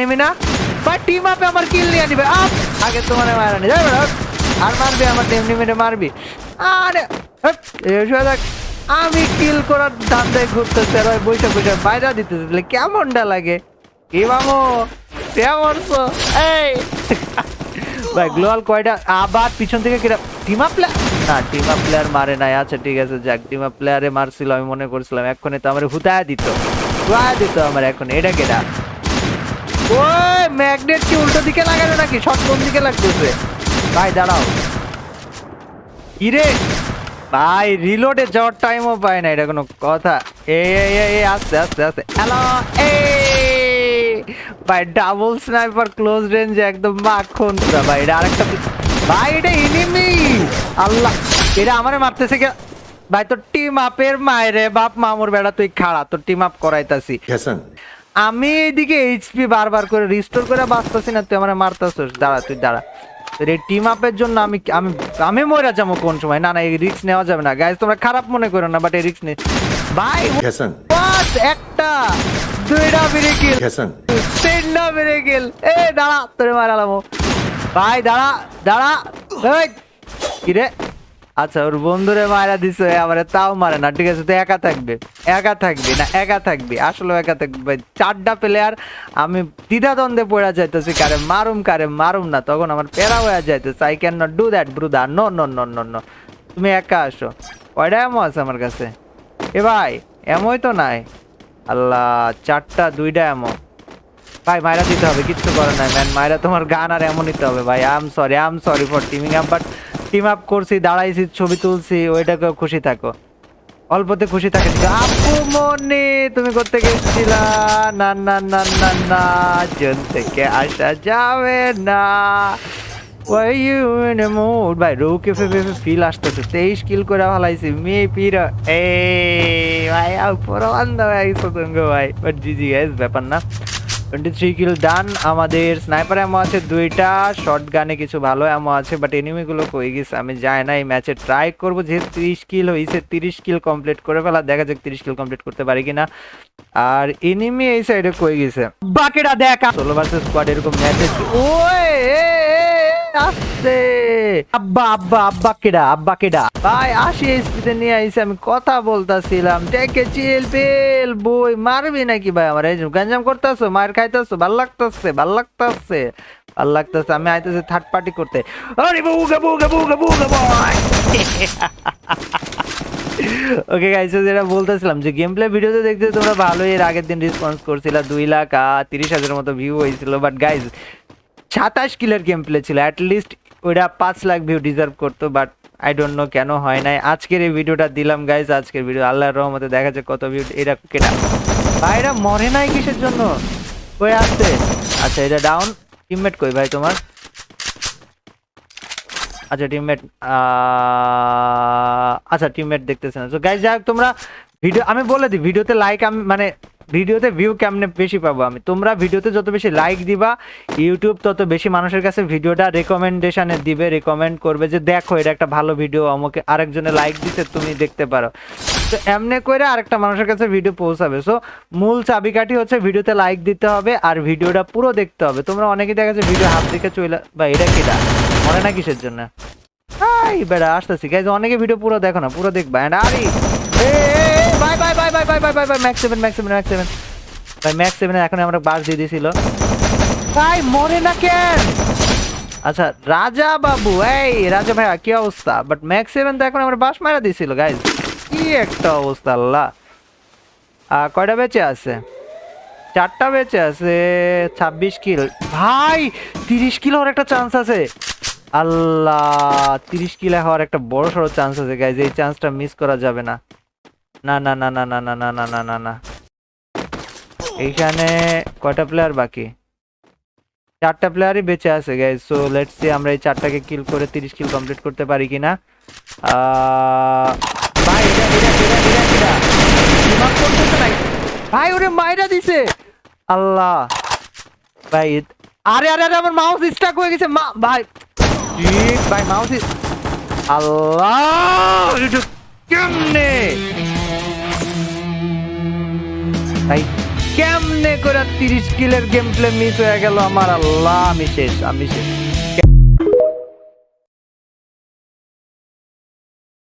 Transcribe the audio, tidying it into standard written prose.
নিবি না ভাই, টিম আপে আমার কিল নিয়ে নিবে। আগে তোমার মারা নি যাবে আর মারবি আমার টিম নিমিটে মারবি। আরে দেখ আমি কিল করার ধান্দায় ঘুরতেছে আর ওই বৈশা বৈশা বাইরা দিতেছে, কেমনটা লাগে কি মামু কেমন এই ভাই গ্লোয়াল কয়টা আবার পিছন থেকে কিরা টিম আপ প্লেয়ার না, টিম আপ প্লেয়ার মারে নাই। আচ্ছা ঠিক আছে যাক, টিম আপ প্লেয়ারে মারছিল আমি মনে করছিলাম, এক্ষুনি তো আমার হুতায়া দিত আমার এখন। এটা কেটা ওই ম্যাগনেট কি উল্টো দিকে লাগানো নাকি, শর্ট কোন দিকে লাগতেছে ভাই? দাঁড়াও ইরে ভাই, রিলোডে যাওয়ার টাইমও পায় না, এটা কোনো কথা? আস্তে আস্তে আস্তে হ্যালো ভাই, ডাবল স্নাইপার ক্লোজ রেঞ্জ একদম মাখন ভাই। এটা আরেকটা ভাই, এটা এনিমি। আল্লাহ, এটা আমারে মারতেছে কে ভাই? তোর টিম আপের মায়েরে বাপ মামুর বেড়া, তুই খাড়া, তোর টিম আপ করাইতাছি আমি, এইদিকে এইচপি বারবার করে রিস্টোর করে বাঁচতেছি না, তুই আমার মারতেছিস। দাঁড়া তুই দাঁড়া, এই টিম আপের জন্য আমি আমি আমি মরে যাবো কোন সময়? না না, এই রিস্ক নেওয়া যাবে না গাইস, তোমরা খারাপ মনে করো না, বাট এই রিস্ক নেই ভাই। একটা দুইটা মেরে কিল, তিনটা মেরে কিল। এ দাঁড়া, তোরে মারালাম ভাই, দাঁড়া দাঁড়া। কি রে? আচ্ছা, ওর বন্ধুরে মারা দিছে আমারে, তাও মারে না। ঠিক আছে, তুই একা থাকবে, একা থাকবি না, একা থাকবি, আসলে একা থাকবি। চারটা প্লেয়ার, আমি দ্বিধাদ্বন্দ্বে পড়ে যাইতেছি, কারে মারুম না, তখন আমার প্যারা হয়ে যাইতেছে। I can not do that ব্রুদা, no no no no no, তুমি একা আসো। কয়টা এমো আছে আমার কাছে? এ ভাই এমই তো নাই। আল্লাহ, চারটা দুইটা এমো ভাই, মাইরা দিতে হবে, কিচ্ছু করে নাই ম্যান, মাইরা তোমার গান আর এমন নিতে হবে ভাই। I am sorry for teaming up, but team up করছি, দাঁড়াইছি, ছবি তুলছি, ওইটাকে খুশি থাকো, অল্পতে খুশি থাকে। আপু মনে তুমি করতে গেছিলা? না না না না না, জন থেকে আসা যাবে না। Why you in a mood? ভাই রোকে ফিল আসতেছে, 23 কিল করে ফলাইছি মে পিরা। এই ভাই পুরো অন্ধ হয়ে গেছো তুমি ভাই, বাট জিজি গাইস, ব্যাপার না। 23 কিল ডান। আমাদের স্নাইপার এমো আছে দুইটা, শর্ট গানে কিছু ভালো এমো আছে, বাট এনিমিগুলো কই গেছে আমি যাই না। এই ম্যাচে ট্রাই করবো, যেহেতু 30 কিল হয়েছে, 30 কিল কমপ্লিট করে ফেলা, দেখা যাক 30 কিল কমপ্লিট করতে পারি কিনা। আর এনিমি এই সাইডে কই গেছে বাকিটা দেখা, সোলো ভার্সেস স্কোয়াড এরকম ম্যাচে। ওই আস্তে আব্বা আব্বা আব্বা কেডা, আব্বা কেডা ভাই? 80 এইচপিতে নিয়ে আইছে, আমি কথা বলতাছিলাম, টেকে চিল পেল বই মারবি নাকি ভাই? আমার এই গঞ্জাম করতেছো, মার খাইতেছো, ভাল লাগতেছে ভাল লাগতেছে ভাল লাগতেছে। আমি আইতেছি থার্ড পার্টি করতে। আরে বুগা বুগা বুগা বুগা বয়। ওকে গাইস, যেটা বলতেছিলাম যে গেম প্লে ভিডিওতে দেখতে তোমরা ভালোই এর আগের দিন রেসপন্স করছিলা, 2,30,000 মতো ভিউ হয়েছিল, বাট গাইস 27 কিলের গেম প্লে ছিল, অ্যাটলিস্ট ওইটা 5 লাখ ভিউ ডিজার্ভ করতো, বাট আই ডোন্ট নো কেন হয় নাই। আজকের এই ভিডিওটা দিলাম গাইস, আজকের ভিডিও আল্লাহর রহমতে দেখা যায় কত ভিউ। এটা কেটা ভাই, এটা মরে নাই কিসের জন্য? কই আসছে? আচ্ছা এটা ডাউন। টিমমেট কই ভাই তোমার? আচ্ছা টিমমেট, আচ্ছা টিমমেট দেখতেছেন। তো গাইস যাই হোক, তোমরা ভিডিও আমি বলে দিই, ভিডিওতে লাইক আমি মানে ভিডিওতে ভিউ কেমনে বেশি পাবো আমি, তোমরা ভিডিওতে যত বেশি লাইক দিবা, ইউটিউব তত বেশি মানুষের কাছে ভিডিওটা রেকমেন্ডেশনে দিবে, রেকমেন্ড করবে যে দেখো এটা একটা ভালো ভিডিও, আমাকে আরেকজনে লাইক দিতে তুমি দেখতে পারো। তো এমনি করে আরেকটা মানুষের কাছে ভিডিও পৌঁছাবে। সো মূল চাবিকাঠি হচ্ছে ভিডিওতে লাইক দিতে হবে আর ভিডিওটা পুরো দেখতে হবে। তোমরা অনেকেই দেখা যাচ্ছে ভিডিও হাফ দিকে চলে বা এটা কিটা মনে না কিসের জন্য। এই বেড়া আসতেছি গাইজ, অনেকে ভিডিও পুরো দেখো না, পুরো দেখবা। এন্ড আরে bye bye bye bye bye bye bye bye max 7 max 7 max 7 ভাই, ম্যাক্স 7 এখন আমরা বাস দিয়ে দিছিল ভাই, মরে না কেন? আচ্ছা রাজা বাবু, এই রাজা ভাই কি অবস্থা? বাট ম্যাক্স 7 তো এখন আমরা বাস মারা দিছিল গাইজ, কি একটা অবস্থা আল্লাহ। কয়টা বেঁচে আছে? 4টা বেঁচে আছে, 26 কিল ভাই, 30 কিল হওয়ার একটা চান্স আছে। আল্লাহ, 30 কিল হওয়ার একটা বড় সড়ো চান্স আছে গাইজ, এই চান্সটা মিস করা যাবে না। না না না না না না না না না না না, এইখানে কয়টা প্লেয়ার বাকি? 4টা প্লেয়ারই বেঁচে আছে গাইজ। সো লেটস সি আমরা এই 4টাকে কিল করে 30 কিল কমপ্লিট করতে পারি কিনা। ভাই এটা এটা এটা এটা এটা দিমাগ করতেছে না ভাই, ওরে মাইরা দিছে। আল্লাহ ভাই, আরে আরে আরে আমার মাউস স্টাক হয়ে গেছে ভাই, ঠিক ভাই মাউস। আল্লাহ কেমনে ভাই, কেমনে করে 30 কিলের গেম প্লে মিস হয়ে গেল আমার, আল্লাহ আমি শেষ।